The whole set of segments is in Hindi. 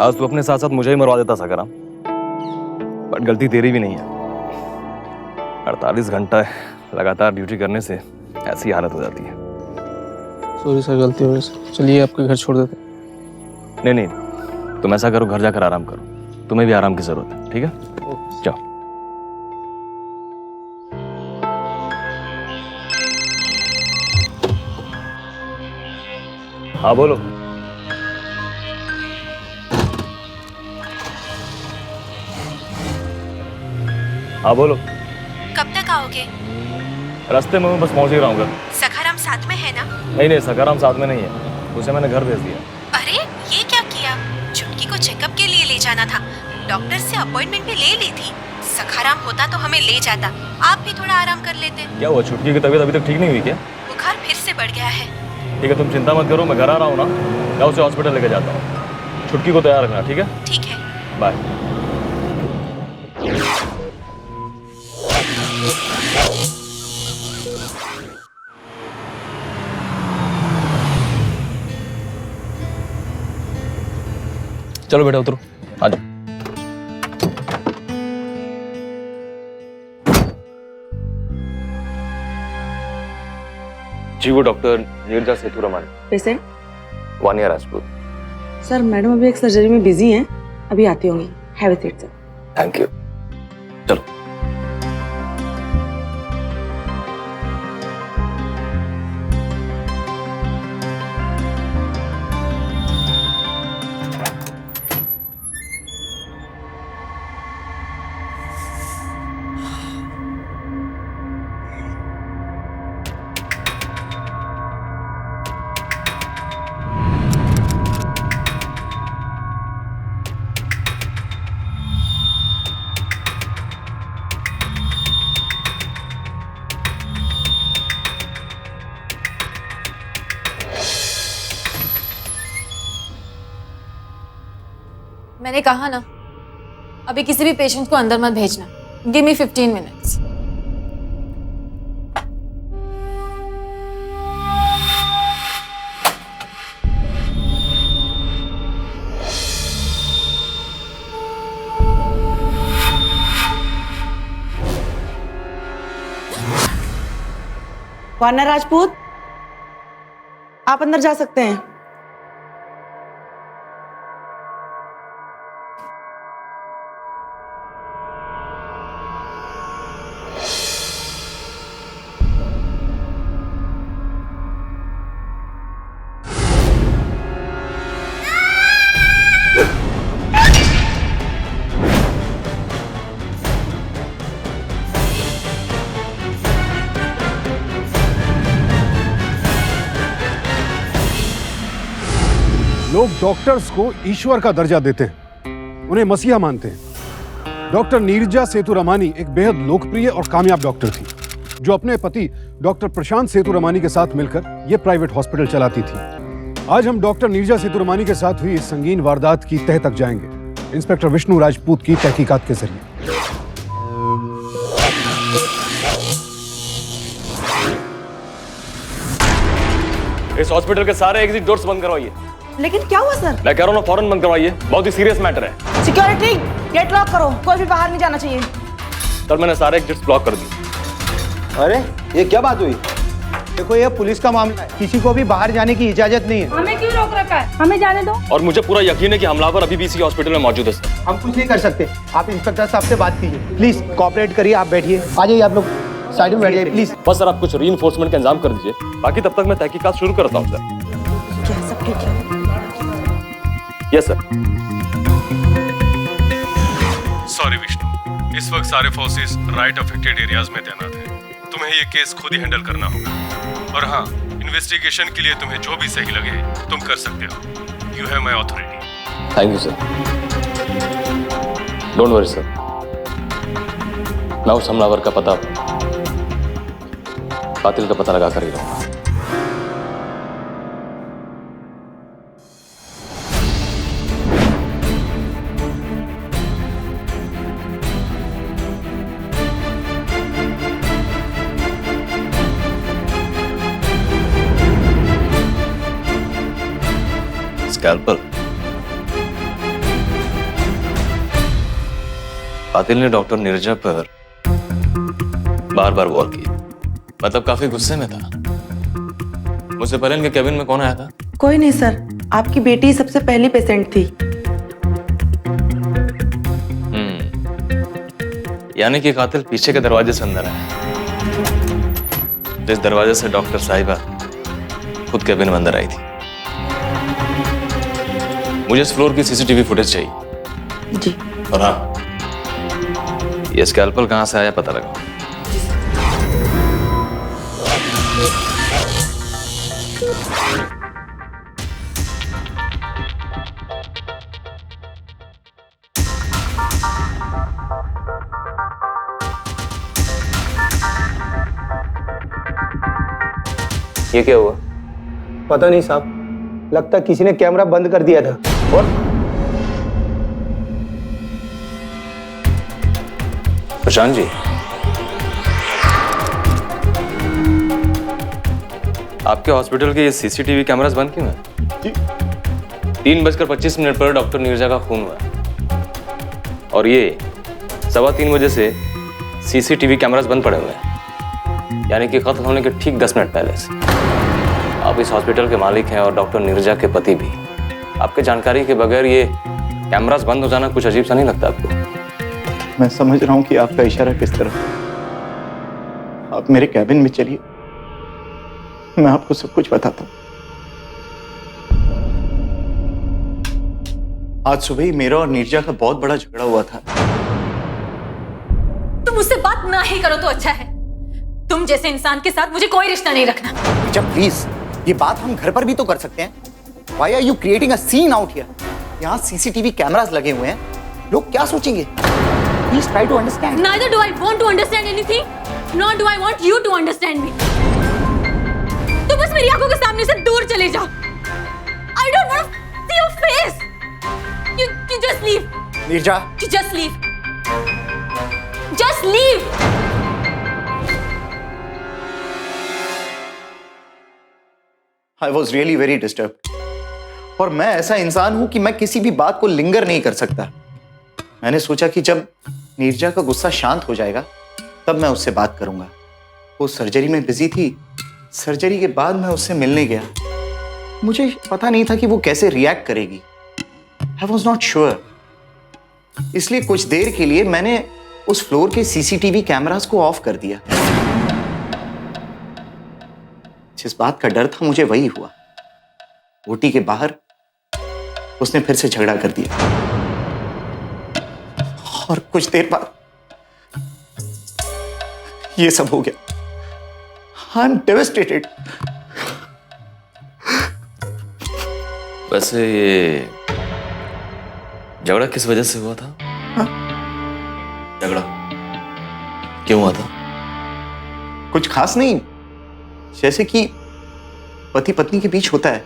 आज तू अपने साथ साथ मुझे ही मरवा देता सकाराम, बट गलती तेरी भी नहीं है। 48 घंटा लगातार ड्यूटी करने से ऐसी हालत हो जाती है। सॉरी सर, गलती हो गई सर। चलिए आपके घर छोड़ देते। नहीं, तुम ऐसा करो, घर जाकर आराम करो, तुम्हें भी आराम की जरूरत है, ठीक है? जाओ। हाँ बोलो। हाँ बोलो। कब तक आओगे? रास्ते में मैं बस पहुंच ही रहा हूँ। सखाराम साथ में है ना? नहीं, सखाराम साथ में नहीं है, उसे मैंने घर भेज दिया। अरे ये क्या किया? छुटकी को चेकअप के लिए ले जाना था, डॉक्टर से अपॉइंटमेंट भी ले ली थी। सखाराम होता तो हमें ले जाता, आप भी थोड़ा आराम कर लेते। क्या हुआ, छुटकी की तबीयत अभी तक ठीक नहीं हुई क्या? बुखार फिर से बढ़ गया है। ठीक है, तुम चिंता मत करो, मैं घर आ रहा हूँ ना, मैं उसे हॉस्पिटल लेके जाता हूँ। छुटकी को तैयार रखना, ठीक है? ठीक है, बाय। चलो बेटा उतरो, आ जाओ। जी वो doctor Neerja Sethuraman. Patient Vaniya Rajput. Sir, madam अभी एक सर्जरी में बिजी हैं, अभी आती होंगी। Have a seat sir. Thank you. चलो। मैंने कहा ना, अभी किसी भी पेशेंट को अंदर मत भेजना। Give me 15 minutes. Vaniya Rajput, आप अंदर जा सकते हैं। लोग डॉक्टर्स को ईश्वर का दर्जा देते हैं, उन्हें मसीहा मानते हैं। डॉक्टर नीरजा सेतुरमानी एक बेहद लोकप्रिय और कामयाब डॉक्टर थी, जो अपने पति डॉक्टर प्रशांत सेतुरमानी के साथ मिलकर यह प्राइवेट हॉस्पिटल चलाती थी। आज हम डॉक्टर नीरजा सेतुरमानी के साथ हुई इस संगीन वारदात की तह तक जाएंगे, इंस्पेक्टर विष्णु राजपूत की तहकीकात के जरिए। इस हॉस्पिटल के सारे एग्जिट डोर्स बंद करवाइए। लेकिन क्या हुआ सर? मैं कह रहा हूँ ना, फौरन बंद करवाइए, बहुत ही सीरियस मैटर है। सिक्योरिटी, गेट लॉक करो, कोई भी बाहर नहीं जाना चाहिए। सर मैंने सारे एग्जिट्स ब्लॉक कर दिए। अरे ये क्या बात हुई? देखो ये पुलिस का मामला है, किसी को भी बाहर जाने की इजाजत नहीं है। हमें क्यों रोक रखा है? हमें जाने दो। और मुझे पूरा यकीन है कि हमलावर अभी भी इसी हॉस्पिटल में मौजूद है। हम कुछ नहीं कर सकते, आप इंस्पेक्टर साहब से बात कीजिए। प्लीज कोऑपरेट करिए, आप बैठिए। आ जाइए आप लोग, साइड में बैठ जाइए प्लीज। बस सर आप कुछ रीइंफोर्समेंट का इंतजाम कर दीजिए, बाकी तब तक मैं तहकीकात शुरू करता हूँ सर। क्या सब ठीक है? Yes sir. सॉरी विष्णु, इस वक्त सारे फोर्सेस राइट अफेक्टेड एरियाज में तैनात हैं। तुम्हें ये केस खुद ही हैंडल करना होगा। और हाँ, इन्वेस्टिगेशन के लिए तुम्हें जो भी सही लगे तुम कर सकते हो। You have my authority. Thank you sir. Don't worry sir, मैं उस हमलावर का पता, कातिल का पता लगा कर ही रहूंगा। स्कैल्पल? कातिल ने डॉक्टर नीरजा पर बार बार वॉर की, मतलब काफी गुस्से में था। मुझसे पहले इनके केबिन में कौन आया था? कोई नहीं सर, आपकी बेटी सबसे पहली पेशेंट थी। यानी कि कातिल पीछे के दरवाजे से अंदर आया, जिस दरवाजे से डॉक्टर साहिबा खुद केबिन में अंदर आई थी। मुझे इस फ्लोर की सीसीटीवी फुटेज चाहिए। जी। और हाँ, ये स्कैल्पल कहां से आया पता लगा। ये क्या हुआ? पता नहीं साहब, लगता किसी ने कैमरा बंद कर दिया था। और प्रशांत जी, आपके हॉस्पिटल के ये सीसीटीवी कैमरास बंद क्यों हैं? 3:25 पर डॉक्टर नीरजा का खून हुआ और ये 3:15 बजे से सीसीटीवी कैमरास बंद पड़े हुए हैं, यानी कि कत्ल होने के ठीक 10 मिनट पहले से। आप इस हॉस्पिटल के मालिक हैं और डॉक्टर नीरजा के पति भी। आपके जानकारी के बगैर ये कैमरास बंद हो जाना कुछ अजीब सा नहीं लगता आपको? मैं समझ रहा हूं कि आपका इशारा किस तरफ। आप मेरे कैबिन में चलिए, मैं आपको सब कुछ बताता हूं। आज सुबह ही मेरा और नीरजा का बहुत बड़ा झगड़ा हुआ था। तुम मुझसे बात ना ही करो तो अच्छा है। तुम जैसे इंसान के साथ मुझे कोई रिश्ता नहीं रखना। जब प्लीज, ये बात हम घर पर भी तो कर सकते हैं। Why are you creating a scene out here? यहाँ सीसीटीवी कैमरास लगे हुए हैं, लोग क्या सोचेंगे? Please try to understand. Neither do I want to understand anything, nor do I want you to understand me. तुम बस मेरी आंखों के सामने से दूर चले जाओ। I don't want to see your face. You just leave. Neerja, You just leave. Just leave. I was really very disturbed. और मैं ऐसा इंसान हूं कि मैं किसी भी बात को लिंगर नहीं कर सकता। मैंने सोचा कि जब नीरजा का गुस्सा शांत हो जाएगा तब मैं उससे बात करूंगा। वो सर्जरी में बिजी थी। सर्जरी के बाद मैं उससे मिलने गया। मुझे पता नहीं था कि वो कैसे रिएक्ट करेगी। I was not sure. इसलिए कुछ देर के लिए मैंने उस फ्लोर के सीसीटीवी कैमरास को ऑफ कर दिया। जिस बात का डर था मुझे वही हुआ। ओटी के बाहर उसने फिर से झगड़ा कर दिया और कुछ देर बाद ये सब हो गया। I'm devastated. वैसे ये झगड़ा किस वजह से हुआ था? हाँ? झगड़ा क्यों हुआ था? कुछ खास नहीं, जैसे कि पति पत्नी के बीच होता है।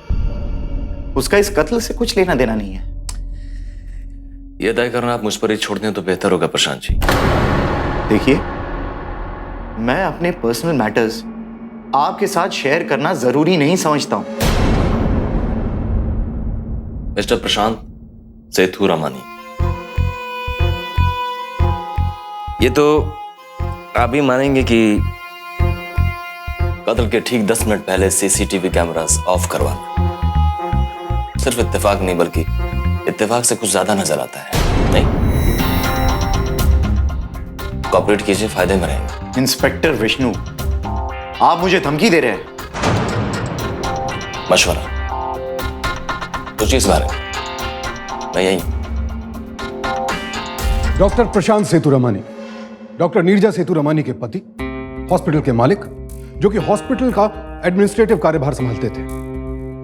उसका इस कत्ल से कुछ लेना देना नहीं है। यह तय करना आप मुझ पर ही छोड़ दें तो बेहतर होगा प्रशांत जी। देखिए, मैं अपने पर्सनल मैटर्स आपके साथ शेयर करना जरूरी नहीं समझता हूं। मिस्टर प्रशांत सेतुरामानी, ये तो आप भी मानेंगे कि कत्ल के ठीक 10 मिनट पहले सीसीटीवी कैमरास ऑफ करवाना सिर्फ इत्तेफाक नहीं बल्कि इत्तेफाक से कुछ ज्यादा नजर आता है। नहीं, कॉपरेट कीजिए, फायदे में रहेंगे। इंस्पेक्टर विष्णु, आप मुझे धमकी दे रहे हैं। मशवरा सोचिए इस बारे में। मैं यही डॉक्टर प्रशांत सेतुरमानी, डॉक्टर नीरजा सेतुरमानी के पति, हॉस्पिटल के मालिक, जो कि हॉस्पिटल का एडमिनिस्ट्रेटिव कार्यभार संभालते थे।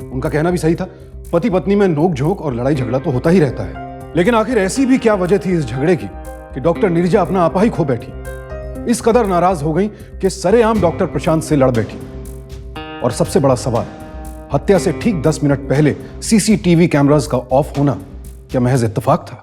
उनका कहना भी सही था, पति पत्नी में नोक-झोंक और लड़ाई झगड़ा तो होता ही रहता है, लेकिन आखिर ऐसी भी क्या वजह थी इस झगड़े की कि डॉक्टर नीरजा अपना आपा ही खो बैठी। इस कदर नाराज हो गई कि सरेआम डॉक्टर प्रशांत से लड़ बैठी। और सबसे बड़ा सवाल, हत्या से ठीक 10 मिनट पहले सीसीटीवी कैमरास का ऑफ होना क्या महज इत्तेफाक था?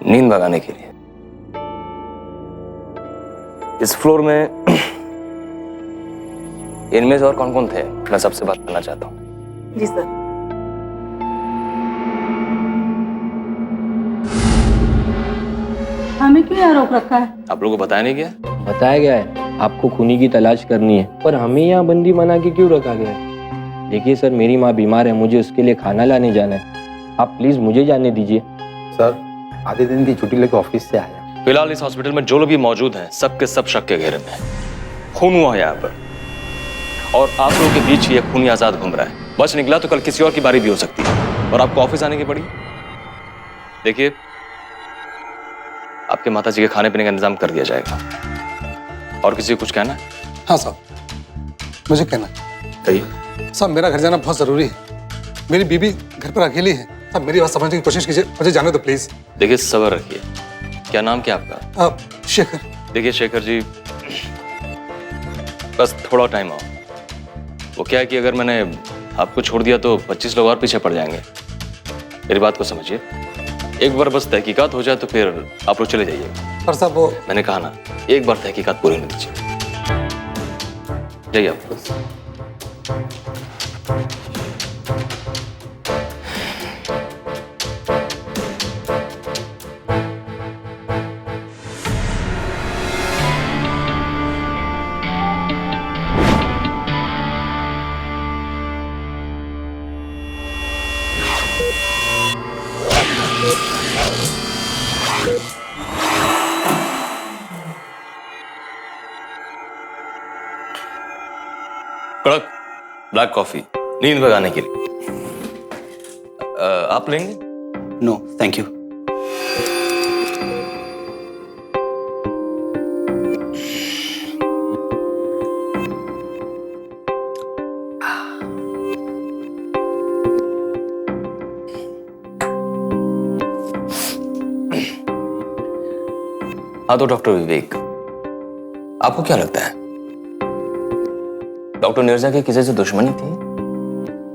नींद भगाने के लिए इस फ्लोर में इनमें से और कौन कौन थे, मैं सबसे बात करना चाहता हूँ। जी सर। हमें क्यों यहाँ रोक रखा है? आप लोगों को बताया नहीं गया? बताया गया है आपको खूनी की तलाश करनी है, पर हमें यहाँ बंदी बना के क्यों रखा गया है? देखिए सर, मेरी माँ बीमार है, मुझे उसके लिए खाना लाने जाना है, आप प्लीज मुझे जाने दीजिए। सर, आधे दिन की छुट्टी लेकर ऑफिस से आया। फिलहाल इस हॉस्पिटल में जो लोग भी मौजूद हैं, सबके सब शक के घेरे में हैं। खून हुआ है यहाँ पर, और आप लोगों के बीच ये खूनी आजाद घूम रहा है। बच निकला तो कल किसी और की बारी भी हो सकती है, और आपको ऑफिस आने की पड़ी। देखिए, आपके माताजी के खाने पीने का इंतजाम कर दिया जाएगा। और किसी को कुछ कहना है? हाँ साहब, मुझे कहना है। कहिए। साहब, मेरा घर जाना बहुत जरूरी है। मेरी बीबी घर पर अकेली है। साहब, मेरी बात समझने की कोशिश कीजिए, मुझे जाने दो प्लीज। देखिए, सब्र रखिए। क्या नाम क्या आपका? शेखर। देखिए शेखर जी, बस थोड़ा टाइम आओ। वो क्या है कि अगर मैंने आपको छोड़ दिया तो 25 लोग और पीछे पड़ जाएंगे। मेरी बात को समझिए, एक बार बस तहकीकात हो जाए तो फिर आप लोग चले जाइए। पर साहब वो, मैंने कहा ना, एक बार तहकीकात पूरी होने दीजिए। जाइए आप। कड़क ब्लैक कॉफी, नींद भगाने के लिए। आप लेंगे? No thank you. हाँ तो डॉक्टर विवेक, आपको क्या लगता है डॉक्टर नीरजा की किसी से दुश्मनी थी?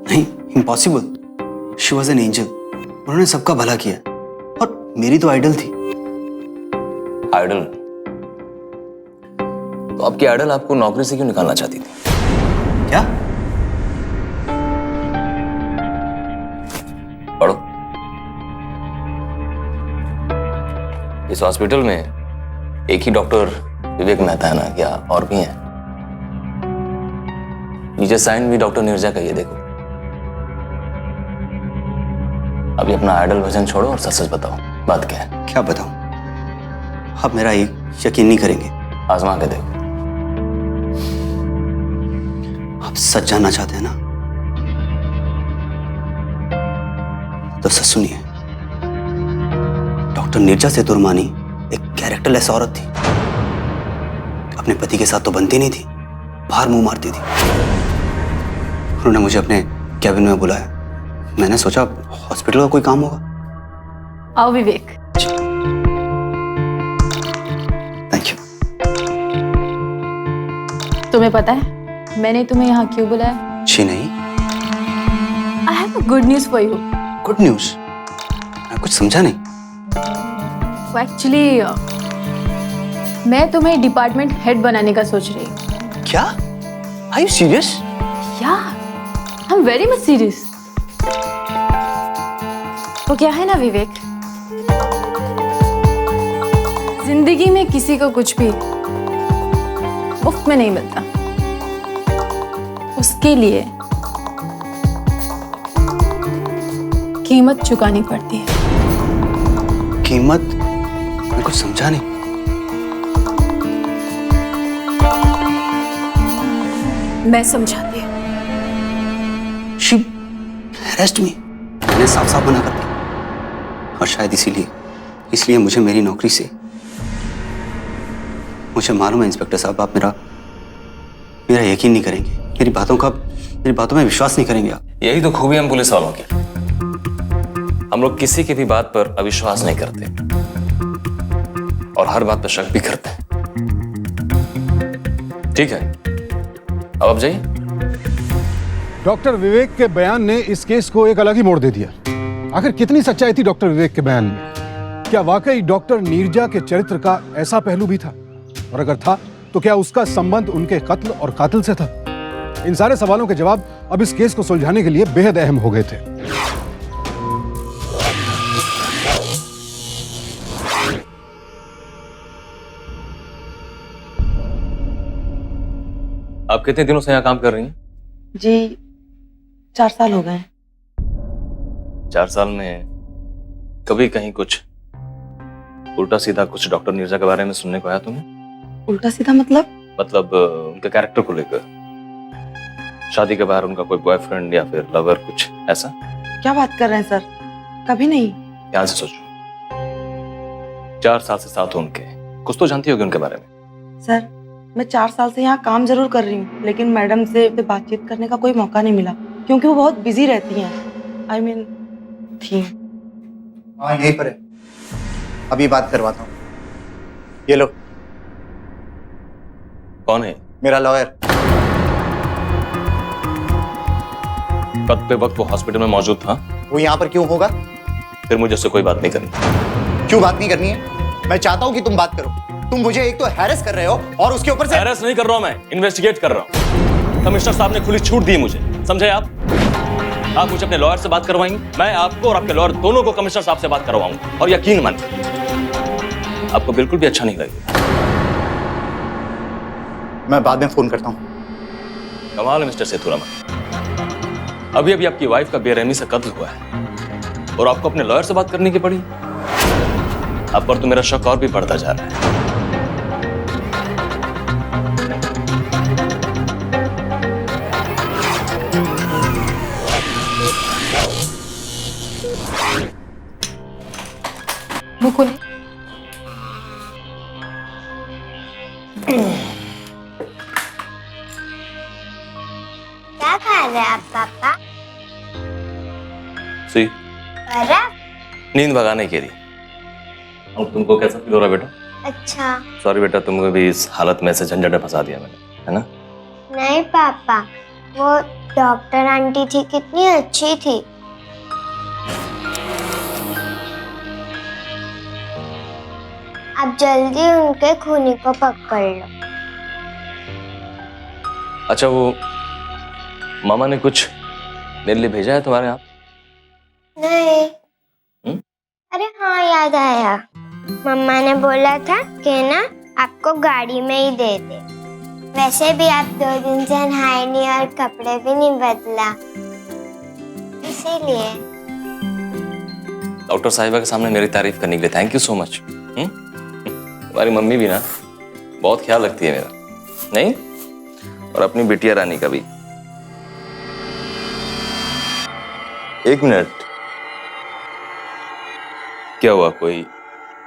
नहीं, impossible. She was an angel. उन्होंने सबका भला किया, और मेरी तो आइडल थी। आइडल? तो आपकी आइडल आपको नौकरी से क्यों निकालना चाहती थी? क्या? पढ़ो। इस हॉस्पिटल में एक ही डॉक्टर विवेक मेहता है ना, क्या और भी हैं? नीचे साइन भी डॉक्टर नीरजा का, ये देखो। अभी अपना आइडल भजन छोड़ो और सच सच बताओ, बात क्या है? क्या बताऊं? आप मेरा यकीन नहीं करेंगे। आजमा के देखो। आप सच जानना चाहते हैं ना, तो सच सुनिए। डॉक्टर नीरजा सेतुरमानी एक कैरेक्टरलेस औरत थी। अपने पति के साथ तो बनती नहीं थी, बाहर मुंह मारती थी। उन्होंने मुझे अपने कैबिन में बुलाया। मैंने सोचा हॉस्पिटल का कोई काम होगा। आओ विवेक। Thank you. तुम्हें पता है मैंने तुम्हें यहाँ क्यों बुलाया? जी नहीं। I have a good news for you. Good news? मैं कुछ समझा नहीं। एक्चुअली मैं तुम्हें डिपार्टमेंट हेड बनाने का सोच रही हूँ। क्या? Are you serious? या I am very much serious. तो क्या है ना विवेक, जिंदगी में किसी को कुछ भी मुफ्त में नहीं मिलता। उसके लिए कीमत चुकानी पड़ती है। कीमत? मैं कुछ समझा नहीं। मैं समझाती हूँ। She harassed me। मैंने साफ साफ मना कर दिया, और शायद इसलिए मुझे मेरी नौकरी से, मुझे मालूम है इंस्पेक्टर साहब, आप मेरा यकीन नहीं करेंगे, मेरी बातों में विश्वास नहीं करेंगे आप। यही तो खूबी हम पुलिस वालों की। हम लोग किसी की भी बात पर अविश्वास नहीं करते, और हर बात पर शक भी करते हैं। ठीक है, अब आप जाइए। डॉक्टर विवेक के बयान ने इस केस को एक अलग ही मोड़ दे दिया। आखिर कितनी सच्चाई थी डॉक्टर विवेक के बयान में? क्या वाकई डॉक्टर नीरजा के चरित्र का ऐसा पहलू भी था? और अगर था तो क्या उसका संबंध उनके कत्ल और कातिल से था? इन सारे सवालों के जवाब अब इस केस को सुलझाने के लिए बेहद अहम हो गए थे। आप कितने दिनों से यहाँ काम कर रही हैं? जी 4 साल हो गए हैं। 4 साल में कभी कहीं कुछ उल्टा सीधा कुछ डॉक्टर नीरजा के बारे में सुनने को आया तुम्हें? उल्टा सीधा मतलब उनके कैरेक्टर को लेकर, शादी के बाहर उनका कोई बॉयफ्रेंड या फिर लवर, कुछ ऐसा? क्या बात कर रहे हैं सर? कभी नहीं। ध्यान से सोचो, 4 साल से साथ हो उनके, कुछ तो जानती होगी उनके बारे में। सर मैं 4 साल से यहाँ काम जरूर कर रही हूँ, लेकिन मैडम से बातचीत करने का कोई मौका नहीं मिला, क्योंकि वो बहुत बिजी रहती हैं। I mean, थी। हाँ यहीं पर है, अभी बात करवाता हूँ। ये लो। कौन है? मेरा लॉयर। कब पे वक्त वो हॉस्पिटल में मौजूद था? वो यहाँ पर क्यों होगा? फिर मुझे उससे कोई बात नहीं करनी। क्यों बात नहीं करनी है? मैं चाहता हूँ कि तुम बात करो। तुम मुझे एक तो हैरेस कर रहे हो और उसके ऊपर से। हैरेस नहीं कर रहा हूं, मैं इन्वेस्टिगेट कर रहा हूं। कमिश्नर साहब ने खुली छूट दी मुझे, समझे आप? आप मुझे अपने लॉयर से बात करवाएंगे, मैं आपको और आपके लॉयर दोनों को कमिश्नर साहब से बात करवाऊंगा। और यकीन मानिए आपको बिल्कुल भी अच्छा नहीं लगेगा। मैं बाद में फोन करता हूँ। कमाल है मिस्टर सेतुरमन, अभी अभी आपकी वाइफ का बेरहमी से कत्ल हुआ है और आपको अपने लॉयर से बात करने की पड़ी। अब पर तो मेरा शक और भी बढ़ता जा रहा है। वो खोले। क्या खा रहे हैं आप पापा? सी बर्फ? नींद भगाने के लिए। अब तुमको कैसा फील हो रहा है बेटा? अच्छा। सॉरी बेटा, तुमको भी इस हालत में से झंझट में फंसा दिया मैंने, है ना? नहीं पापा, वो डॉक्टर आंटी थी, कितनी अच्छी थी। आप जल्दी उनके खूनी को पकड़ लो। अच्छा, वो मामा ने कुछ मेरे लिए भेजा है तुम्हारे यहाँ? नहीं। अरे हाँ, याद आया, मम्मा ने बोला था कि ना आपको गाड़ी में ही दे दे। वैसे भी आप 2 दिन से नहाए नहीं और कपड़े भी नहीं बदला, इसीलिए। डॉक्टर साहिबा के सामने मेरी तारीफ करने के लिए थैंक यू सो मच। तुम्हारी मम्मी भी ना बहुत ख्याल रखती है मेरा, नहीं? और अपनी बिटिया रानी का भी। एक मिनट, क्या हुआ, कोई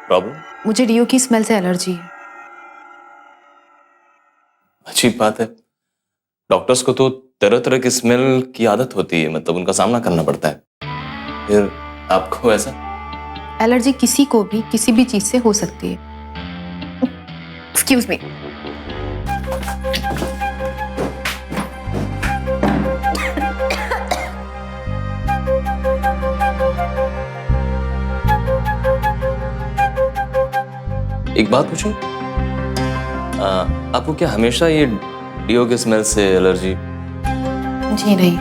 प्रॉब्लम? मुझे डीओ की स्मेल से एलर्जी है। अच्छी बात है, डॉक्टर्स को तो तरह तरह की स्मेल की आदत होती है, मतलब उनका सामना करना पड़ता है। फिर आपको ऐसा? एलर्जी किसी को भी किसी भी चीज से हो सकती है। Excuse me. एक बात पूछूं, आपको क्या हमेशा ये डीओ के स्मेल से एलर्जी? जी नहीं,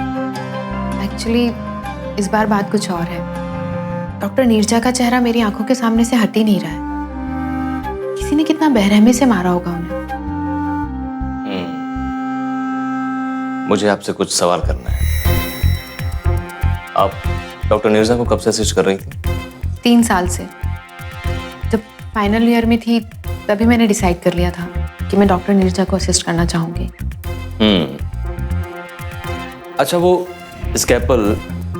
एक्चुअली इस बार बात कुछ और है। डॉक्टर नीरजा का चेहरा मेरी आंखों के सामने से हट ही नहीं रहा है। किसी ने कितना बेरहमी से मारा होगा उन्हें। मुझे आपसे कुछ सवाल करना है। आप डॉक्टर नीरजा को कब से असिस्ट कर रही थी? 3 साल से। जब फाइनल ईयर में थी तभी मैंने डिसाइड कर लिया था कि मैं डॉक्टर नीरजा को असिस्ट करना चाहूंगी। अच्छा, वो स्कैल्पल?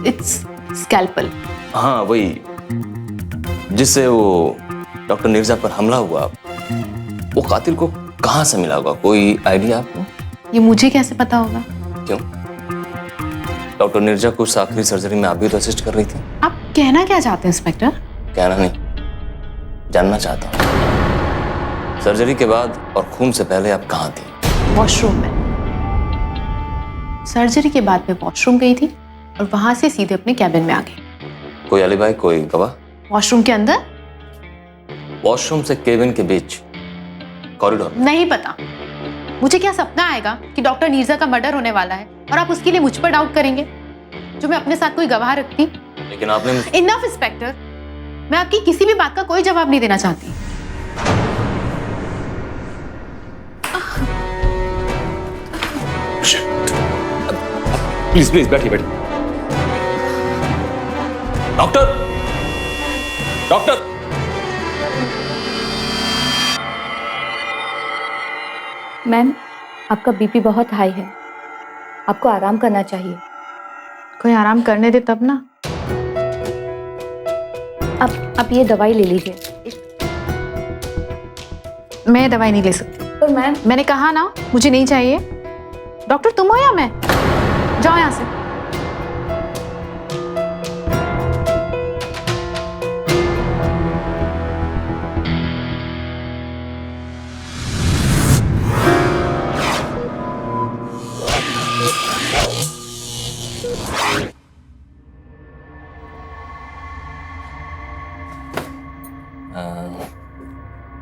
It's scalpel. हाँ वही, जिससे वो डॉक्टर नीरजा पर हमला हुआ, वो कातिल को कहाँ से मिला होगा, कोई आइडिया आपको? ये मुझे कैसे पता होगा? क्यों? डॉक्टर नीरजा को उस आखिरी सर्जरी में आप भी तो असिस्ट कर रही थी। आप कहना क्या चाहते हैं इंस्पेक्टर? कहना नहीं, जानना चाहता हूँ। सर्जरी के बाद और खून से पहले आप कहाँ थी? वॉशरूम में। सर्जरी के बाद मैं वॉशरूम गई थी और वहां से सीधे अपने कैबिन में आ गई। कोई अलीबाई, कोई गवाह? वॉशरूम के अंदर? वॉशरूम से केबिन के बीच कॉरिडोर? नहीं पता। मुझे क्या सपना आएगा कि डॉक्टर नीरजा का मर्डर होने वाला है और आप उसके लिए मुझ पर डाउट करेंगे, जो मैं अपने साथ कोई गवाह रखती। लेकिन आपने इनफ इंस्पेक्टर, मैं आपकी किसी भी बात का कोई जवाब नहीं देना चाहती। प्लीज प्लीज बैठिए बैठिए। डॉक्टर डॉक्टर मैम, आपका बीपी बहुत हाई है, आपको आराम करना चाहिए। कोई आराम करने दे तब ना। आप ये दवाई ले लीजिए। मैं दवाई नहीं ले सकती। पर मैम, मैंने कहा ना मुझे नहीं चाहिए। डॉक्टर तुम हो या मैं? जाओ यहाँ से।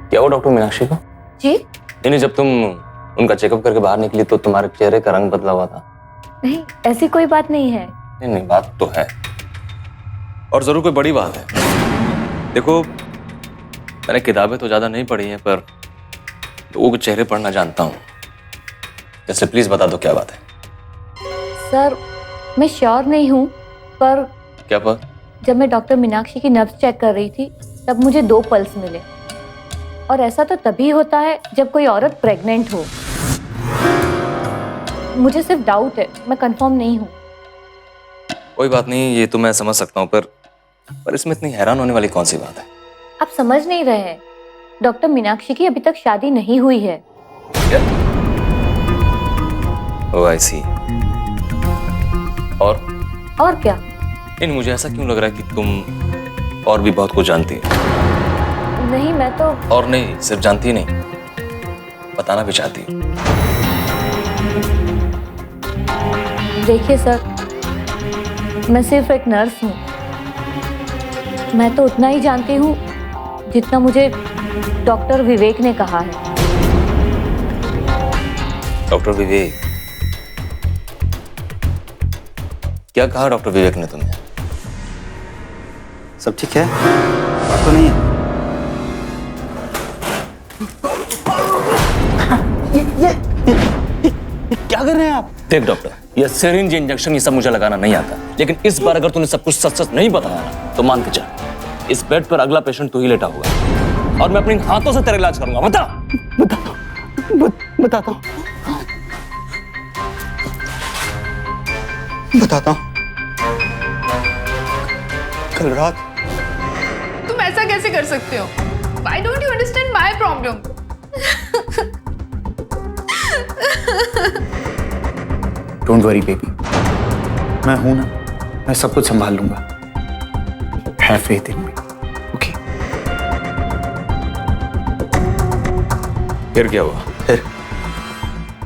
क्या हुआ डॉक्टर मीनाक्षी को? जी नहीं, जब तुम उनका चेकअप करके बाहर निकली तो तुम्हारे चेहरे का रंग बदला हुआ था। नहीं, ऐसी कोई बात नहीं है। नहीं, बात तो है और जरूर कोई बड़ी बात है। देखो, मैंने किताबें तो ज्यादा नहीं पढ़ी हैं, पर लोगों के चेहरे पढ़ना जानता हूँ। जैसे प्लीज बता दो क्या बात है। सर, मैं श्योर नहीं हूँ, पर क्या पर? जब मैं डॉक्टर मीनाक्षी की नब्ज चेक कर रही थी तब मुझे 2 पल्स मिले, और ऐसा तो तभी होता है जब कोई औरत प्रेग्नेंट हो। मुझे सिर्फ डाउट है, मैं कंफर्म नहीं हूँ। कोई बात नहीं, ये तो मैं समझ सकता हूँ, पर इसमें इतनी हैरान होने वाली कौन सी बात है? आप समझ नहीं रहे हैं, डॉक्टर मीनाक्षी की अभी तक शादी नहीं हुई है। क्या? ओह, आई सी। और क्या? नहीं, मुझे ऐसा क्यों लग रहा है कि तुम और भी बहुत कुछ जानती है। नहीं, मैं तो और नहीं, सिर्फ जानती ही नहीं, बताना भी चाहती है। देखिए सर, मैं सिर्फ एक नर्स हूँ। मैं तो उतना ही जानती हूँ जितना मुझे डॉक्टर विवेक ने कहा है। डॉक्टर विवेक? क्या कहा डॉक्टर विवेक ने तुम्हें? सब ठीक है? तो नहीं है? ये क्या कर रहे हैं आप? देख डॉक्टर, ये सिरिंज इंजेक्शन ये सब मुझे लगाना नहीं आता, लेकिन इस बार अगर तूने सब कुछ सच सच नहीं बताया ना तो मान के चल, इस बेड पर अगला पेशेंट तू ही लेटा हुआ और मैं अपने हाथों से तेरा इलाज करूंगा। बताता हूँ। कल रात तुम ऐसा कैसे कर सकते हो? Why don't you understand my problem? Don't worry baby, मैं हूं ना, मैं सब कुछ संभाल लूंगा। Have faith in me, okay? फिर क्या हुआ? फिर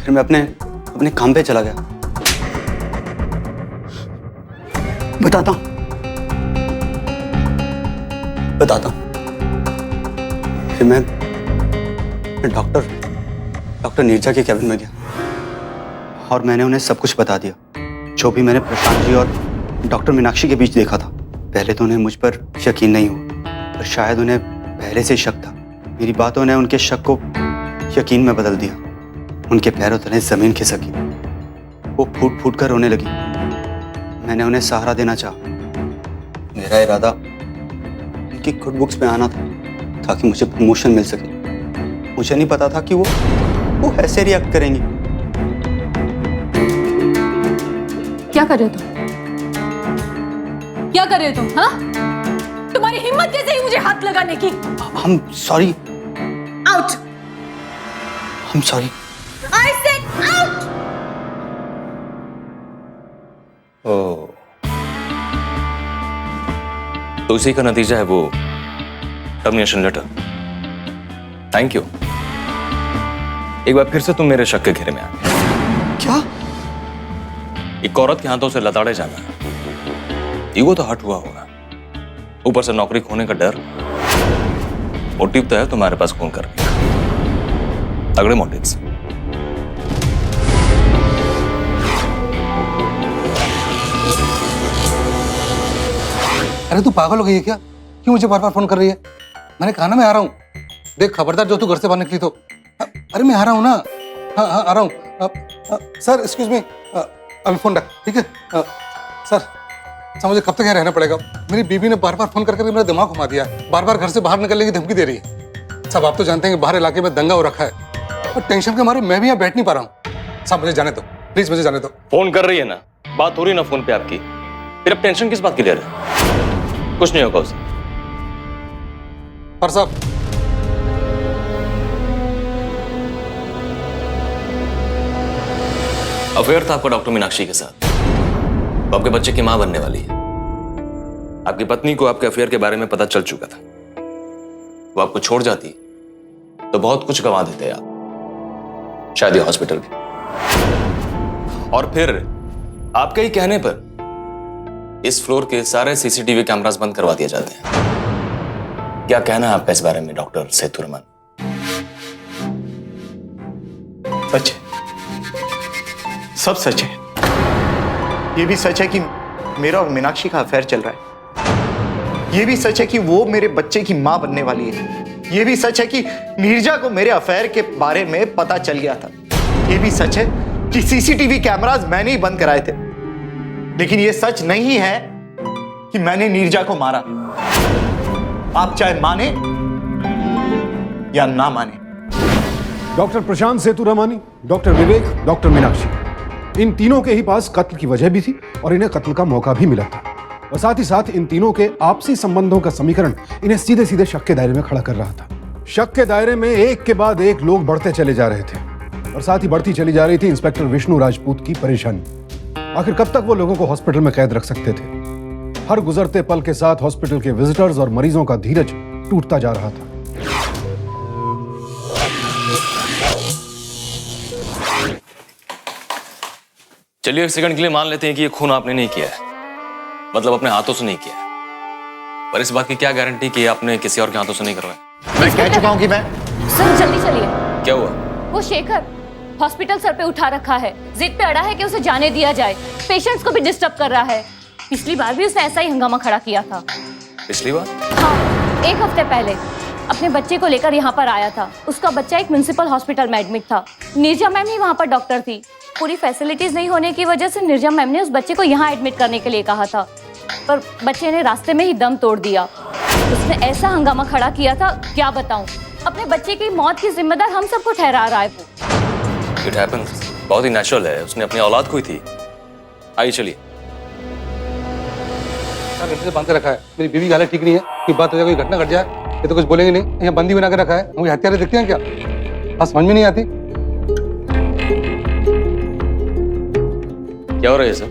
मैं अपने काम पे चला गया। बताता हूं। फिर मैं डॉक्टर नीरजा के कैबिन में गया और मैंने उन्हें सब कुछ बता दिया, जो भी मैंने प्रशांत जी और डॉक्टर मीनाक्षी के बीच देखा था। पहले तो उन्हें मुझ पर यकीन नहीं हुआ, पर शायद उन्हें पहले से शक था। मेरी बातों ने उनके शक को यकीन में बदल दिया। उनके पैरों तले जमीन खिसकी, वो फूट फूट कर रोने लगी। मैंने उन्हें सहारा देना चाहा। मेरा इरादा उनकी गुड बुक्स में आना था ताकि मुझे प्रमोशन मिल सके। मुझे नहीं पता था कि वो ऐसे रिएक्ट करेंगी। क्या कर रहे हो तुम? क्या कर रहे हो तुम? हाँ? तुम्हारी हिम्मत कैसे ही मुझे हाथ लगाने की? I'm sorry. Out! I'm sorry. I said out! ओह, तो इसी का नतीजा है वो टर्मिनेशन लेटर। Thank you. एक बार फिर से तुम मेरे शक के घेरे में आ गए। क्या? एक औरत के हाथों से लताड़े जाना, ईगो तो हर्ट हुआ होगा, ऊपर से नौकरी खोने का डर। मोटिव तो है तुम्हारे पास खून करने का, तगड़े मोटिव्स। अरे तू पागल हो गई है क्या? क्यों मुझे बार बार फोन कर रही है? मैंने कहा ना मैं आ रहा हूँ। देख खबरदार जो तू घर से बाहर निकली तो। अरे मैं आ रहा हूँ ना। हाँ हाँ आ रहा हूँ। सर एक्सक्यूज मी, अभी फोन रख, ठीक है? सर मुझे कब तक यहाँ रहना पड़ेगा? मेरी बीवी ने बार बार फोन करके मेरा दिमाग घुमा दिया, बार बार घर से बाहर निकलने की धमकी दे रही है। सब आप तो जानते हैं कि बाहर इलाके में दंगा हो रखा है और टेंशन के मारे मैं भी यहाँ बैठ नहीं पा रहा हूँ। सब मुझे जाने दो, प्लीज मुझे जाने दो। फोन कर रही है ना, बात हो रही है ना फोन पे आपकी, फिर अब टेंशन किस बात की ले रहे हैं? कुछ नहीं होगा उसे। पर साहब अफेयर था आपका डॉक्टर मीनाक्षी के साथ, तो आपके बच्चे की मां बनने वाली है। आपकी पत्नी को आपके अफेयर के बारे में पता चल चुका था। वो आपको छोड़ जाती तो बहुत कुछ गंवा देते आप, शायद ये हॉस्पिटल भी। और फिर आपके ही कहने पर इस फ्लोर के सारे सीसीटीवी कैमरास बंद करवा दिए जाते हैं। क्या कहना है आपका इस बारे में डॉक्टर सेतुरमन? सच है, सब सच है। ये भी सच है कि मेरा और मीनाक्षी का अफेयर चल रहा है। ये भी सच है कि वो मेरे बच्चे की मां बनने वाली है। ये भी सच है कि नीरजा को मेरे अफेयर के बारे में पता चल गया था। ये भी सच है कि सीसीटीवी कैमरास मैंने ही बंद कराए थे। लेकिन ये सच नहीं है कि मैंने नीरजा को मारा। आप चाहे माने या ना माने। डॉक्टर प्रशांत सेतुरमानी, डॉक्टर विवेक, डॉक्टर मीनाक्षी, इन तीनों के ही पास कत्ल की वजह भी थी और इन्हें कत्ल का मौका भी मिला था। और साथ ही साथ इन तीनों के आपसी संबंधों का समीकरण इन्हें सीधे सीधे शक के दायरे में खड़ा कर रहा था। शक के दायरे में एक के बाद एक लोग बढ़ते चले जा रहे थे और साथ ही बढ़ती चली जा रही थी इंस्पेक्टर विष्णु राजपूत की परेशानी। आखिर कब तक वो लोगों को हॉस्पिटल में कैद रख सकते थे? हर गुजरते पल के साथ हॉस्पिटल के विजिटर्स और मरीजों का धीरज टूटता जा रहा था। चलिए एक सेकंड के लिए मान लेते हैं कि ये खून आपने नहीं किया है, मतलब अपने हाथों से नहीं किया है, पर इस बात की क्या गारंटी कि आपने किसी और के हाथों से नहीं करवाया? मैं कह चुका हूं कि मैं। सर जल्दी चलिए। क्या हुआ? वो शेखर हॉस्पिटल सर पे उठा रखा है, जिद पे अड़ा है कि उसे जाने दिया जाए। पेशेंट्स को भी डिस्टर्ब कर रहा है। पिछली बार भी उसने ऐसा ही हंगामा खड़ा किया था। पिछली बार? हाँ, एक हफ्ते पहले अपने बच्चे को लेकर यहाँ पर आया था। उसका बच्चा एक म्युनिसिपल हॉस्पिटल में एडमिट था। नीरजा मैम ही वहाँ पर डॉक्टर थी। पूरी फैसिलिटीज नहीं होने की वजह से नीरजा मैम ने उस बच्चे को यहाँ एडमिट करने के लिए कहा था, पर बच्चे ने रास्ते में ही दम तोड़ दिया। उसने ऐसा हंगामा खड़ा किया था, क्या बताऊं। अपने बच्चे की मौत की जिम्मेदार हम सबको ठहरा रहा है वो। It happens, बहुत ही नेचुरल है, उसने अपनी औलाद खोई थी। आइए चलिए। से बांध के रखा है, मेरी बीवी की हालत ठीक नहीं है। कोई बात हो जाए, कोई घटना घट जाए, ये तो कुछ बोलेंगे नहीं। यहाँ बंदी बना के रखा है, मुझे हथियार दिखते हैं क्या? बस समझ में नहीं आती। क्या हो रहा है सर?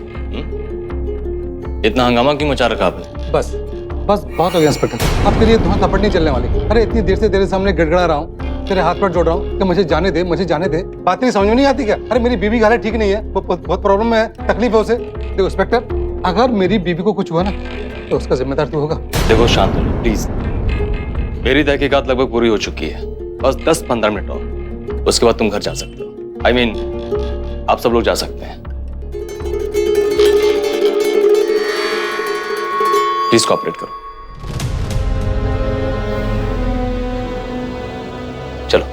इतना हंगामा क्यों मचा रखा आपने? बस बहुत हो गया इंस्पेक्टर। आपके लिए धुआं थप्पड़ नहीं चलने वाली। अरे इतनी देर से तेरे सामने गिड़गड़ा रहा हूँ, तेरे हाथ पर जोड़ रहा हूँ कि मुझे जाने दे, मुझे जाने दे। बात नहीं समझ में नहीं आती क्या? अरे मेरी बीवी की हालत ठीक नहीं है, बहुत प्रॉब्लम है, तकलीफ है उसे। देखो इंस्पेक्टर, अगर मेरी बीवी को कुछ हुआ ना तो उसका जिम्मेदार तू होगा। देखो शांत हो प्लीज, मेरी तहकीकात लगभग पूरी हो चुकी है, बस 10-15 मिनट और, उसके बाद तुम घर जा सकते हो। I mean, आप सब लोग जा सकते हैं। प्लीज कोऑपरेट करो। चलो।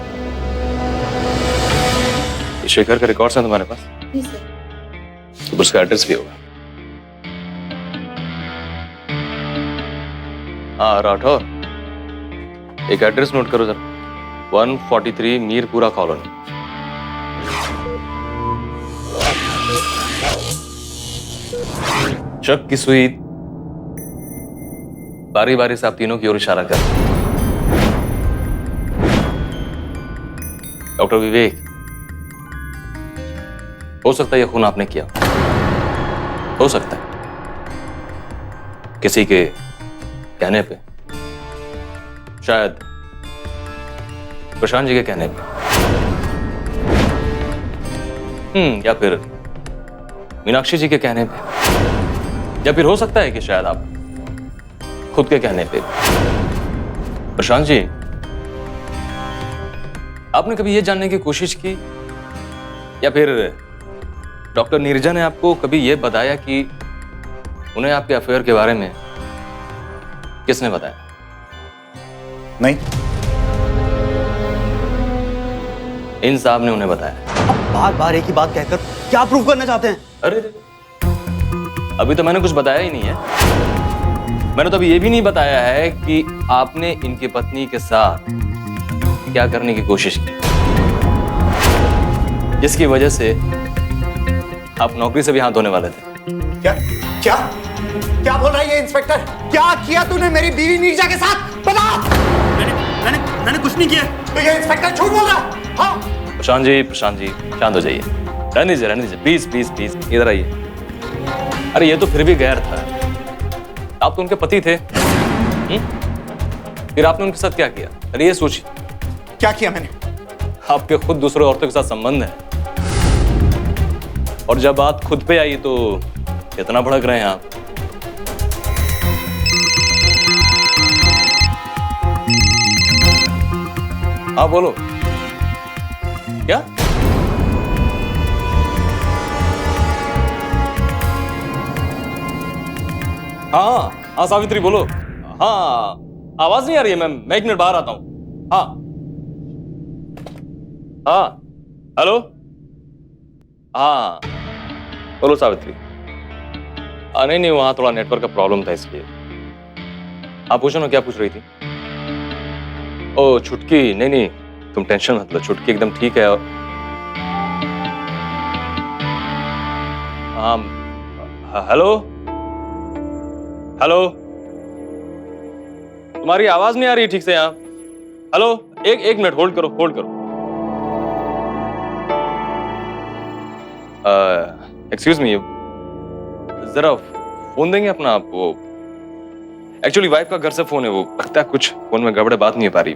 ये शेखर का रिकॉर्ड्स हैं तुम्हारे पास? जी सर। तो उसका एड्रेस भी होगा। हाँ राठौर, एक एड्रेस नोट करो जरा। 143 मीरपुरा कॉलोनी। शक की सुई बारी बारी से आप तीनों की ओर इशारा कर। डॉक्टर विवेक, हो सकता है यह खून आपने किया, हो सकता है किसी के कहने पे, शायद प्रशांत जी के कहने पे, या फिर मीनाक्षी जी के कहने पे, या फिर हो सकता है कि शायद आप खुद के कहने पे। प्रशांत जी, आपने कभी यह जानने की कोशिश की या फिर डॉक्टर नीरजा ने आपको कभी यह बताया कि उन्हें आपके अफेयर के बारे में किसने बताया? नहीं, इन साहब ने उन्हें बताया। बार बार एक ही बात कहकर क्या प्रूव करना चाहते हैं? अरे अभी तो मैंने कुछ बताया ही नहीं है। मैंने तो अभी ये भी नहीं बताया है कि आपने इनकी पत्नी के साथ क्या करने की कोशिश की, जिसकी वजह से आप नौकरी से भी हाथ धोने वाले थे। क्या क्या क्या बोल रहा है ये इंस्पेक्टर? क्या किया तूने मेरी बीवी नीरजा के साथ? बता। मैंने कुछ नहीं किया। तो ये इंस्पेक्टर झूठ बोल रहा है? हाँ? प्रशांत जी शांत हो जाइए। रहने दीजिए प्लीज इधर आइए। अरे ये तो फिर भी गैर था। आप तो उनके पति थे। फिर आपने उनके साथ क्या किया? अरे ये सोचिए। क्या किया मैंने? आपके खुद दूसरे औरतों के साथ संबंध है, और जब बात खुद पे आई तो कितना भड़क रहे हैं आप। हाँ बोलो। क्या? हाँ सावित्री बोलो। हाँ आवाज नहीं आ रही है। मैं 1 मिनट बाहर आता हूं। हाँ हेलो। हाँ बोलो सावित्री। नहीं वहां थोड़ा नेटवर्क का प्रॉब्लम था इसलिए। आप पूछो ना, क्या पूछ रही थी? ओ छुटकी। नहीं तुम टेंशन मत लो, छुटकी एकदम ठीक है। हेलो तुम्हारी आवाज नहीं आ रही ठीक से यहाँ। हेलो एक मिनट होल्ड करो। एक्सक्यूज मी, जरा फोन देंगे अपना आप? वो एक्चुअली वाइफ का घर से फोन है, वो लगता है कुछ फोन में गड़बड़, बात नहीं हो पा रही।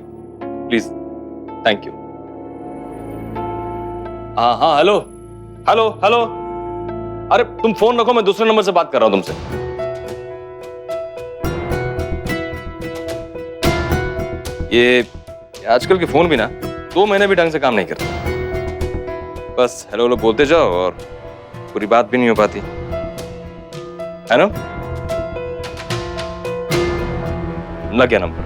Please, thank you. हाँ हेलो। अरे तुम फोन रखो, मैं दूसरे नंबर से बात कर रहा हूं तुमसे। ये आजकल के फोन भी ना 2 महीने भी ढंग से काम नहीं करते। बस हेलो बोलते जाओ और पूरी बात भी नहीं हो पाती है ना। लग गया नंबर।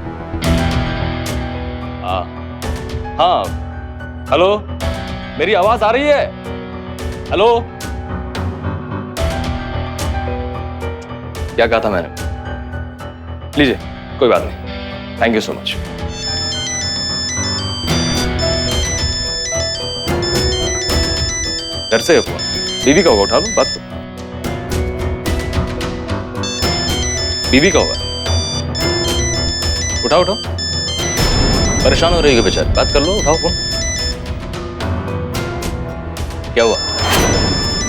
हाँ हेलो, मेरी आवाज आ रही है? हेलो, क्या कहा था मैंने? लीजिए, कोई बात नहीं, थैंक यू सो मच। घर से फोन, बीवी का होगा, उठा लो, बात करो। बीवी का होगा, उठाओ। परेशान हो रही है बेचारी, बात कर लो, उठाओ फोन। क्या हुआ?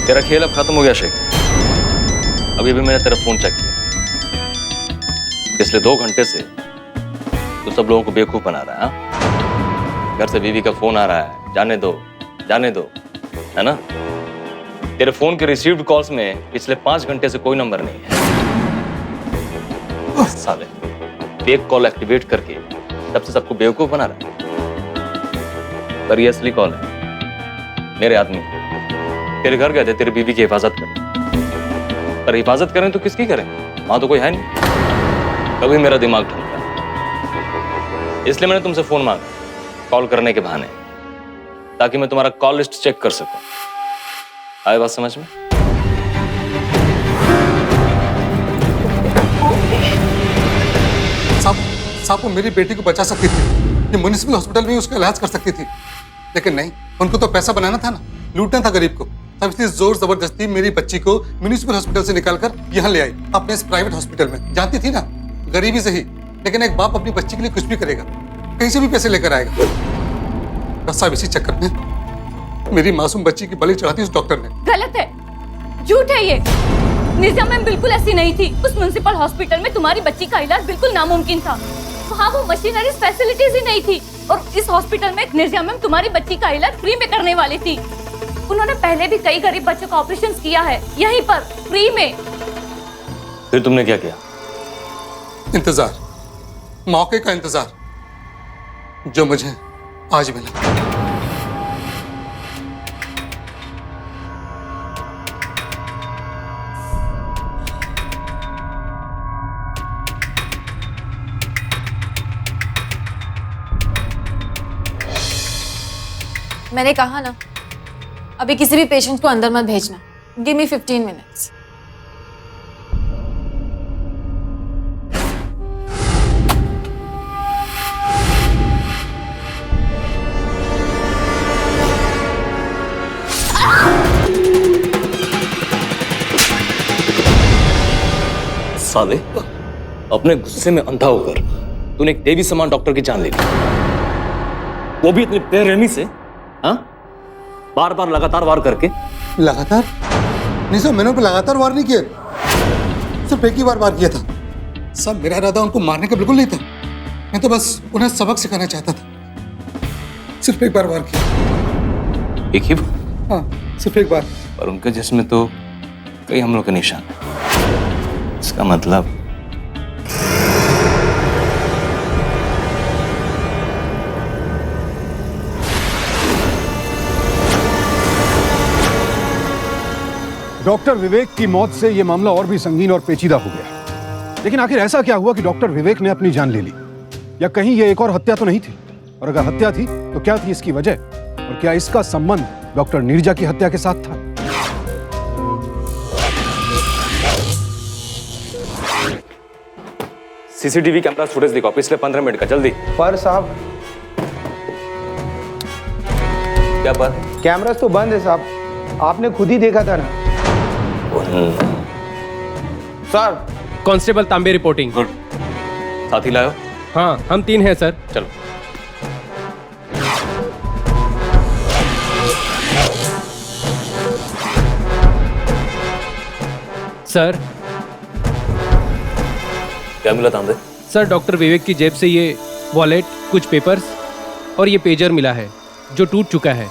तेरा खेल अब खत्म हो गया शेख। अभी मैंने तेरा फोन चेक किया, पिछले 2 घंटे से तो सब लोगों को बेवकूफ बना रहा है। घर से बीवी का फोन आ रहा है, जाने दो, है ना। तेरे फोन के रिसीव्ड कॉल्स में पिछले 5 घंटे से कोई नंबर नहीं है। साले, फेक कॉल एक्टिवेट करके तब से सबको बेवकूफ बना रहा है। पर ये असली कॉल है, मेरे आदमी तेरे घर गए थे तेरी बीवी की हिफाजत करने। पर हिफाजत करें तो किसकी करें? वहां तो कोई है नहीं। कभी मेरा दिमाग ठंडा, इसलिए मैंने तुमसे फोन मांगा कॉल करने के बहाने, ताकि मैं तुम्हारा कॉल लिस्ट चेक कर सकूं। आए बात समझ में? साहब वो मेरी बेटी को बचा सकती थी, ये म्युनिसिपल हॉस्पिटल में उसका इलाज कर सकती थी, लेकिन नहीं, उनको तो पैसा बनाना था ना, लूटना था गरीब को। साहब इसलिए जोर जबरदस्ती मेरी बच्ची को म्युनिसिपल हॉस्पिटल से निकालकर यहाँ ले आई, अपने इस प्राइवेट हॉस्पिटल में। जानती थी ना, गरीबी से ही, लेकिन एक बाप अपनी बच्ची के लिए कुछ भी करेगा, कहीं से भी पैसे लेकर आएगा। बस साहब इसी चक्कर में मेरी मासूम बच्ची की बलि चढ़ाती उस डॉक्टर ने। गलत है, झूठ है ये। निर्जा मैम बिल्कुल ऐसी नहीं थी। उस म्युनिसिपल हॉस्पिटल में तुम्हारी बच्ची का इलाज बिल्कुल नामुमकिन था। वहाँ वो मशीनरीज फैसिलिटीज ही नहीं थी, और इस हॉस्पिटल में निर्जा मैम तुम्हारी बच्ची का इलाज फ्री में करने वाली थी। उन्होंने पहले भी कई गरीब बच्चों का ऑपरेशन किया है यहीं पर फ्री में। फिर तुमने क्या किया? इंतजार, मौके का इंतजार, जो मुझे आज मिला। मैंने कहा ना, अभी किसी भी पेशेंट को अंदर मत भेजना। Give me 15 minutes. साले, अपने गुस्से में अंधा होकर तूने एक देवी समान डॉक्टर की जान ले ली, वो भी इतनी बेरहमी से। हाँ, बार बार लगातार वार करके। लगातार नहीं सर, मैंने उन पे लगातार वार नहीं किया, सिर्फ एक ही बार वार किया था सर। मेरा इरादा उनको मारने का बिल्कुल नहीं था, मैं तो बस उन्हें सबक सिखाना चाहता था। सिर्फ एक बार वार किया। एक ही बार? हाँ, सिर्फ एक बार। और उनके जिस्म तो कई हमलों के निशान है। इसका मतलब डॉक्टर विवेक की मौत से यह मामला और भी संगीन और पेचीदा हो गया। लेकिन आखिर ऐसा क्या हुआ कि डॉक्टर विवेक ने अपनी जान ले ली? या कहीं यह एक और हत्या तो नहीं थी? और अगर हत्या थी तो क्या थी इसकी वजह? और क्या इसका संबंध डॉक्टर नीरजा की हत्या के साथ था? सीसीटीवी कैमरा फुटेज दिखाओ, पिछले 15 मिनट का, जल्दी। पर साहब, क्या पर? कैमरास तो बंद है साहब, आपने खुद ही देखा था ना। सर, कांस्टेबल तांबे रिपोर्टिंग। गुड। साथी लाओ। हाँ, हम 3 हैं सर। चलो। सर, क्या मिला तांबे? सर, डॉक्टर विवेक की जेब से ये वॉलेट, कुछ पेपर्स और ये पेजर मिला है जो टूट चुका है।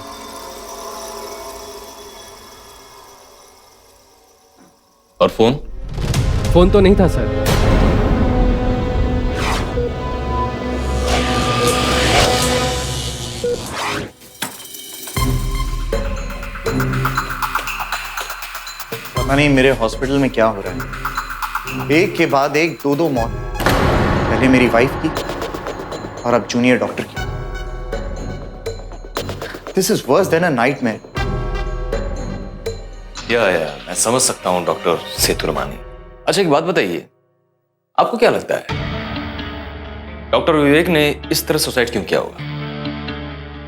और फोन? फोन तो नहीं था सर। पता नहीं मेरे हॉस्पिटल में क्या हो रहा है, एक के बाद एक, 2 मौत। पहले मेरी वाइफ की और अब जूनियर डॉक्टर की। This is worse than a nightmare. या मैं समझ सकता हूं डॉक्टर सेतुरमानी। अच्छा, एक बात बताइए, आपको क्या लगता है डॉक्टर विवेक ने इस तरह सुसाइड क्यों किया होगा?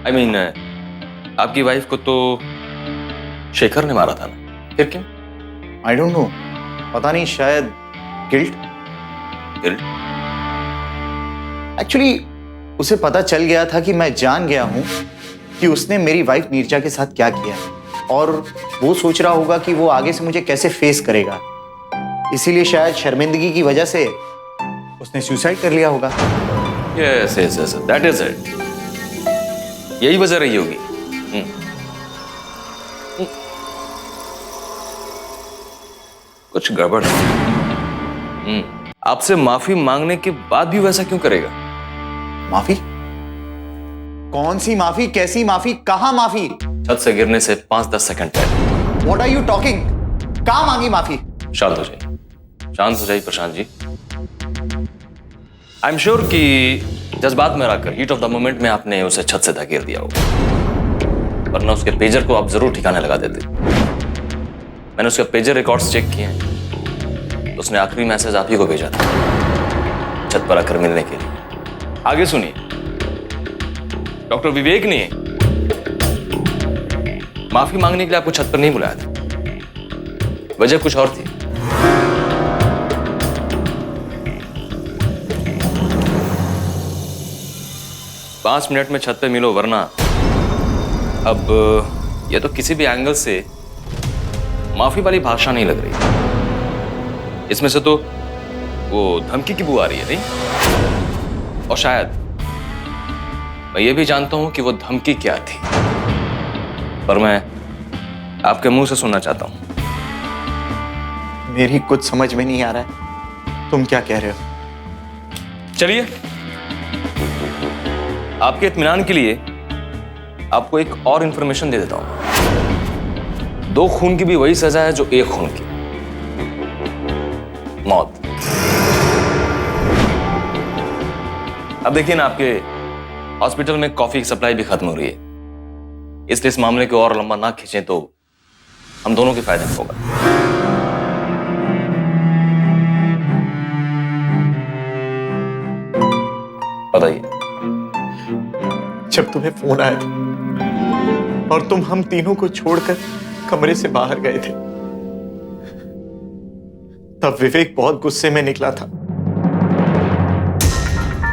I mean, आपकी वाइफ को तो शेखर ने मारा था ना, फिर क्यों? आई डोंट नो, पता नहीं, शायद गिल्ट। एक्चुअली उसे पता चल गया था कि मैं जान गया हूं कि उसने मेरी वाइफ नीरजा के साथ क्या किया है, और वो सोच रहा होगा कि वो आगे से मुझे कैसे फेस करेगा। इसीलिए शायद शर्मिंदगी की वजह से उसने सुसाइड कर लिया होगा। Yes, that is it. यही वजह रही होगी। कुछ गड़बड़ है। आपसे माफी मांगने के बाद भी वैसा क्यों करेगा? माफी? कौन सी माफी? कैसी माफी? कहां माफी? छत से गिरने से 5-10 सेकंड पहले। What are you talking? कहां मांगी माफी? शांत हो जाइए, शांत हो जाइए Prashant ji. I am sure कि जज्बात में आकर, हीट ऑफ द मोमेंट में आपने उसे छत से धकेल दिया होगा, वरना उसके पेजर को आप जरूर ठिकाने लगा देते। मैंने उसके पेजर रिकॉर्ड्स चेक किए हैं, तो उसने आखिरी मैसेज आप ही को भेजा था, छत पर आकर मिलने के लिए। आगे सुनिए, डॉक्टर विवेक ने माफी मांगने के लिए आपको छत पर नहीं बुलाया था, वजह कुछ और थी। पांच मिनट में छत पे मिलो, वरना अब ये तो किसी भी एंगल से माफी वाली भाषा नहीं लग रही। इसमें से तो वो धमकी की बू आ रही है, नहीं? और शायद मैं ये भी जानता हूं कि वो धमकी क्या थी, पर मैं आपके मुंह से सुनना चाहता हूं। मेरी कुछ समझ में नहीं आ रहा है, तुम क्या कह रहे हो? चलिए, आपके इत्मीनान के लिए आपको एक और इंफॉर्मेशन दे देता हूं। 2 खून की भी वही सजा है जो 1 खून की, मौत। अब देखिए ना, आपके हॉस्पिटल में कॉफी की सप्लाई भी खत्म हो रही है। इसलिए इस मामले को और लंबा ना खींचें तो हम दोनों के फायदे में होगा। बताइए। जब तुम्हें फोन आया था और तुम हम तीनों को छोड़कर कमरे से बाहर गए थे, तब विवेक बहुत गुस्से में निकला था।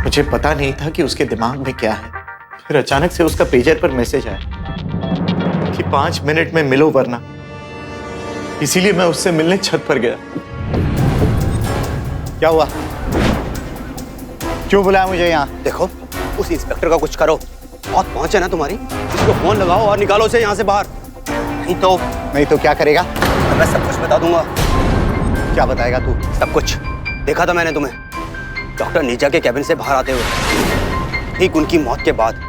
मुझे पता नहीं था कि उसके दिमाग में क्या है। फिर अचानक से उसका पेजर पर मैसेज आया कि 5 मिनट में मिलो वरना। इसीलिए मैं उससे मिलने छत पर गया। क्या हुआ? क्यों बुलाया मुझे यहाँ? देखो, उस इंस्पेक्टर का कुछ करो। बहुत पहुंच है ना तुम्हारी, इसको फोन लगाओ और निकालो उसे यहाँ से बाहर। नहीं तो क्या करेगा? मैं सब कुछ बता दूंगा। क्या बताएगा तू? सब कुछ। देखा था मैंने तुम्हें डॉक्टर नीरजा के कैबिन से बाहर आते हुए, ठीक उनकी मौत के बाद।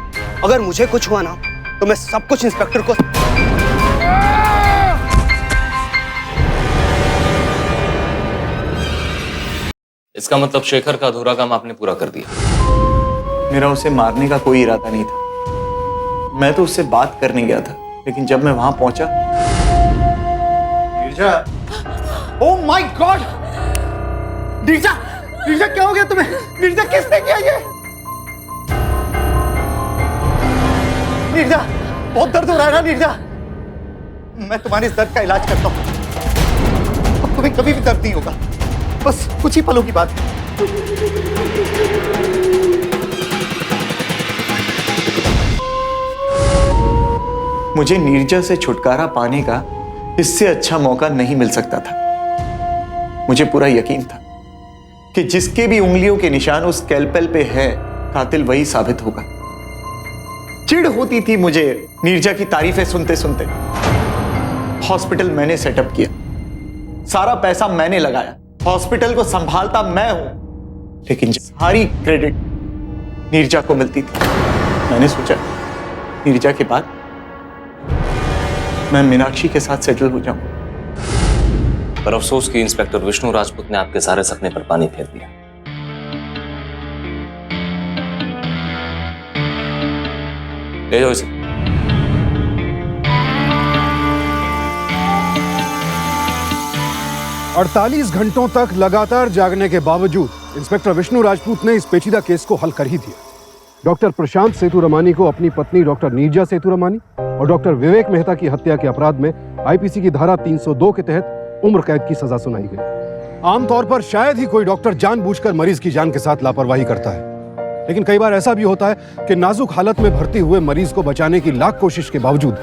अगर मुझे कुछ हुआ ना तो मैं सब कुछ इंस्पेक्टर को। इसका मतलब शेखर का अधूरा काम आपने पूरा कर दिया। मेरा उसे मारने का कोई इरादा नहीं था। मैं तो उससे बात करने गया था, लेकिन जब मैं वहां पहुंचा। Neerja, oh my God! Neerja, Neerja क्या हो गया तुम्हें? नीरजा किसने किया ये? नीरजा, बहुत दर्द हो रहा है ना नीरजा? मैं तुम्हारे इस दर्द का इलाज करता हूं। अब तुम्हें कभी भी दर्द नहीं होगा, बस कुछ ही पलों की बात है। मुझे नीरजा से छुटकारा पाने का इससे अच्छा मौका नहीं मिल सकता था। मुझे पूरा यकीन था कि जिसके भी उंगलियों के निशान उस स्कैल्पेल पे है, कातिल वही साबित होगा। चिढ़ होती थी मुझे नीरजा की तारीफें सुनते सुनते। हॉस्पिटल मैंने सेटअप किया, सारा पैसा मैंने लगाया, हॉस्पिटल को संभालता मैं हूं, लेकिन सारी क्रेडिट नीरजा को मिलती थी। मैंने सोचा नीरजा के बाद मैं मीनाक्षी के साथ सेटल हो जाऊं। पर अफसोस कि इंस्पेक्टर विष्णु राजपूत ने आपके सारे सपने पर पानी फेर दिया। ले जाओ इसे। अड़तालीस घंटों तक लगातार जागने के बावजूद इंस्पेक्टर विष्णु राजपूत ने इस पेचीदा केस को हल कर ही दिया। डॉक्टर प्रशांत सेतुरमानी को अपनी पत्नी डॉक्टर नीरजा सेतुरमानी और डॉक्टर विवेक मेहता की हत्या के अपराध में आईपीसी की धारा 302 के तहत उम्र कैद की सजा सुनाई गई। आमतौर पर शायद ही कोई डॉक्टर जानबूझकर मरीज की जान के साथ लापरवाही करता है, लेकिन कई बार ऐसा भी होता है कि नाजुक हालत में भर्ती हुए मरीज को बचाने की लाख कोशिश के बावजूद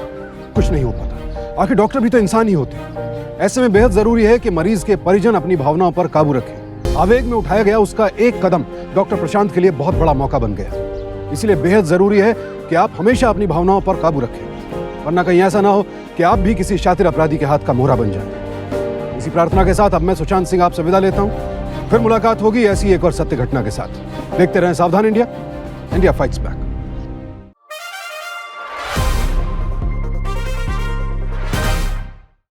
कुछ नहीं हो पाता। आखिर डॉक्टर भी तो इंसान ही होते हैं। ऐसे में बेहद जरूरी है कि मरीज के परिजन अपनी भावनाओं पर काबू रखें। आवेग में उठाया गया उसका एक कदम डॉक्टर प्रशांत के लिए बहुत बड़ा मौका बन गया। इसलिए बेहद जरूरी है कि आप हमेशा अपनी भावनाओं पर काबू रखें, वरना कहीं ऐसा ना हो कि आप भी किसी शातिर अपराधी के हाथ का मोहरा बन जाए। इसी प्रार्थना के साथ अब मैं सुशांत सिंह आपसे विदा लेता हूं। फिर मुलाकात होगी ऐसी एक और सत्य घटना के साथ। देखते रहें सावधान इंडिया, इंडिया फाइट्स बैक।